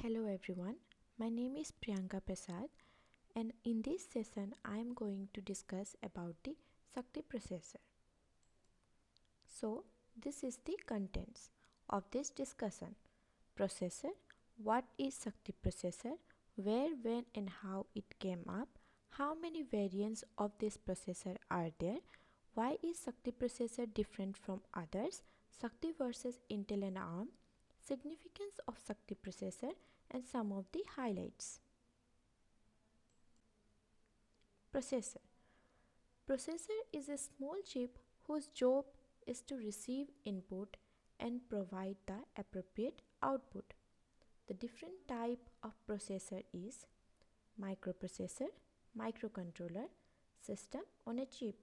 Hello everyone, my name is Priyanka Prasad and in this session I am going to discuss about the Shakti processor. So this is the contents of this discussion. Processor, what is Shakti processor, where, when and how it came up, how many variants of this processor are there, why is Shakti processor different from others, Shakti versus Intel and ARM, significance of Shakti processor and some of the highlights. Processor. Processor is a small chip whose job is to receive input and provide the appropriate output. The different type of processor is microprocessor, microcontroller, system on a chip,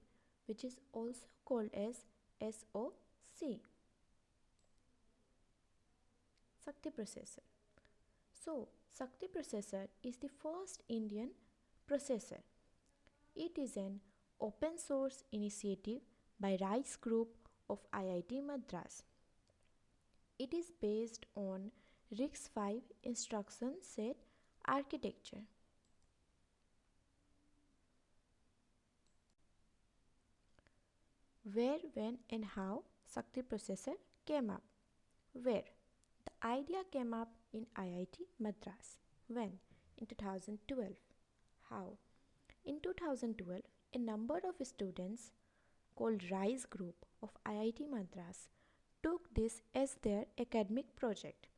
which is also called as SoC. Shakti processor. So, Shakti processor is the first Indian processor. It is an open source initiative by RISE Group of IIT Madras. It is based on RISC-V instruction set architecture. Where, when and how Shakti processor came up. Where? The idea came up in IIT Madras. When? In 2012. How? In 2012, a number of students called RISE Group of IIT Madras took this as their academic project,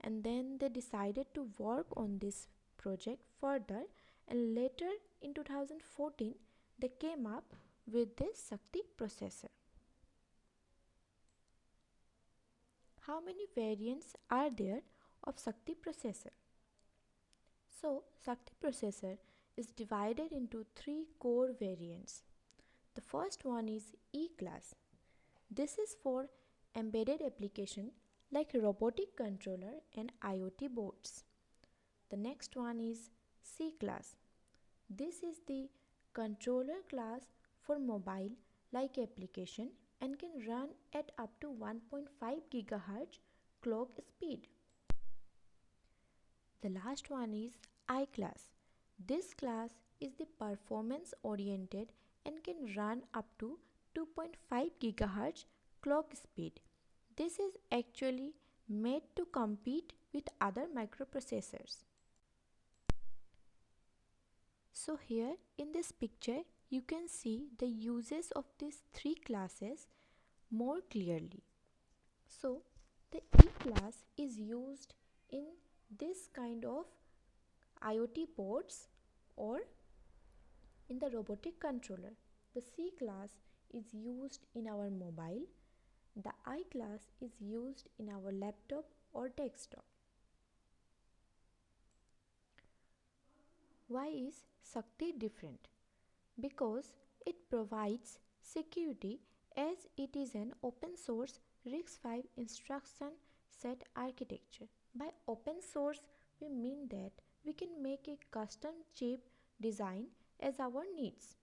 and then they decided to work on this project further, and later in 2014 they came up with this Shakti processor. How many variants are there of Shakti processor? So, Shakti processor is divided into three core variants. The first one is E class. This is for embedded application like robotic controller and IoT boards. The next one is C class. This is the controller class for mobile like application and can run at up to 1.5 GHz clock speed. The last one is I class. This class is the performance oriented and can run up to 2.5 GHz clock speed. This is actually made to compete with other microprocessors. So here in this picture you can see the uses of these three classes more clearly. So the E class is used in this kind of IoT boards or in the robotic controller. The C class is used in our mobile. The I class is used in our laptop or desktop. Why is Shakti different? Because it provides security as it is an open source RISC-V instruction set architecture. By open source, we mean that we can make a custom chip design as our needs.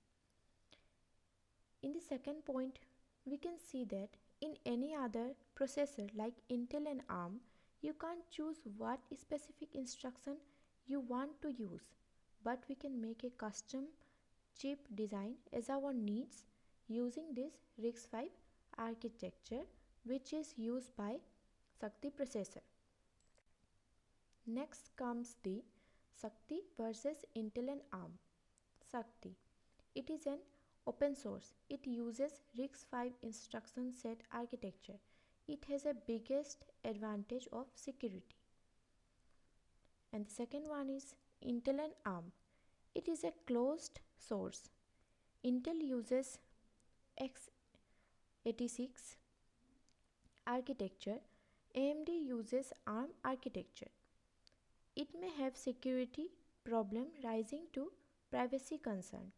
In the second point, we can see that in any other processor like Intel and ARM, you can't choose what specific instruction you want to use, but we can make a custom chip design as our needs using this RISC-V architecture, which is used by Shakti processor. Next comes the Shakti versus Intel and ARM. Shakti. It is an open source. It uses RISC-V instruction set architecture. It has a biggest advantage of security. And the second one is Intel and ARM. It is a closed source. Intel uses x86 architecture. AMD uses ARM architecture. It may have security problem rising to privacy concern.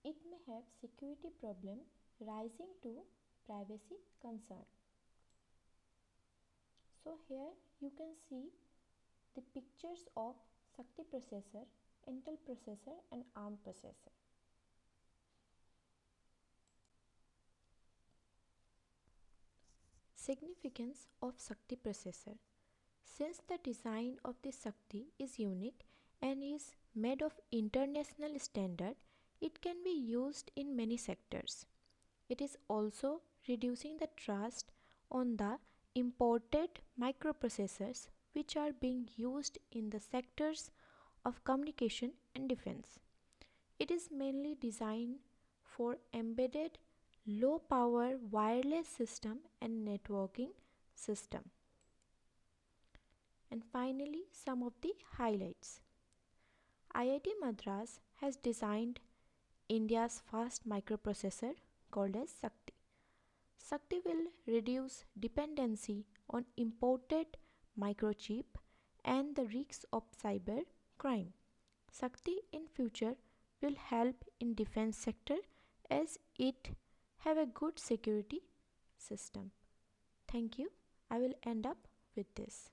It may have security problem rising to privacy concern. So here you can see the pictures of Shakti processor, Intel processor and ARM processor. Significance of Shakti processor. Since the design of the Shakti is unique and is made of international standard, it can be used in many sectors. It is also reducing the trust on the imported microprocessors which are being used in the sectors of communication and defense. It is mainly designed for embedded low power wireless system and networking system. And finally, some of the highlights. IIT Madras has designed India's fast microprocessor called as Shakti. Shakti will reduce dependency on imported microchip and the risks of cyber crime. Shakti in future will help in defense sector as it have a good security system. Thank you. I will end up with this.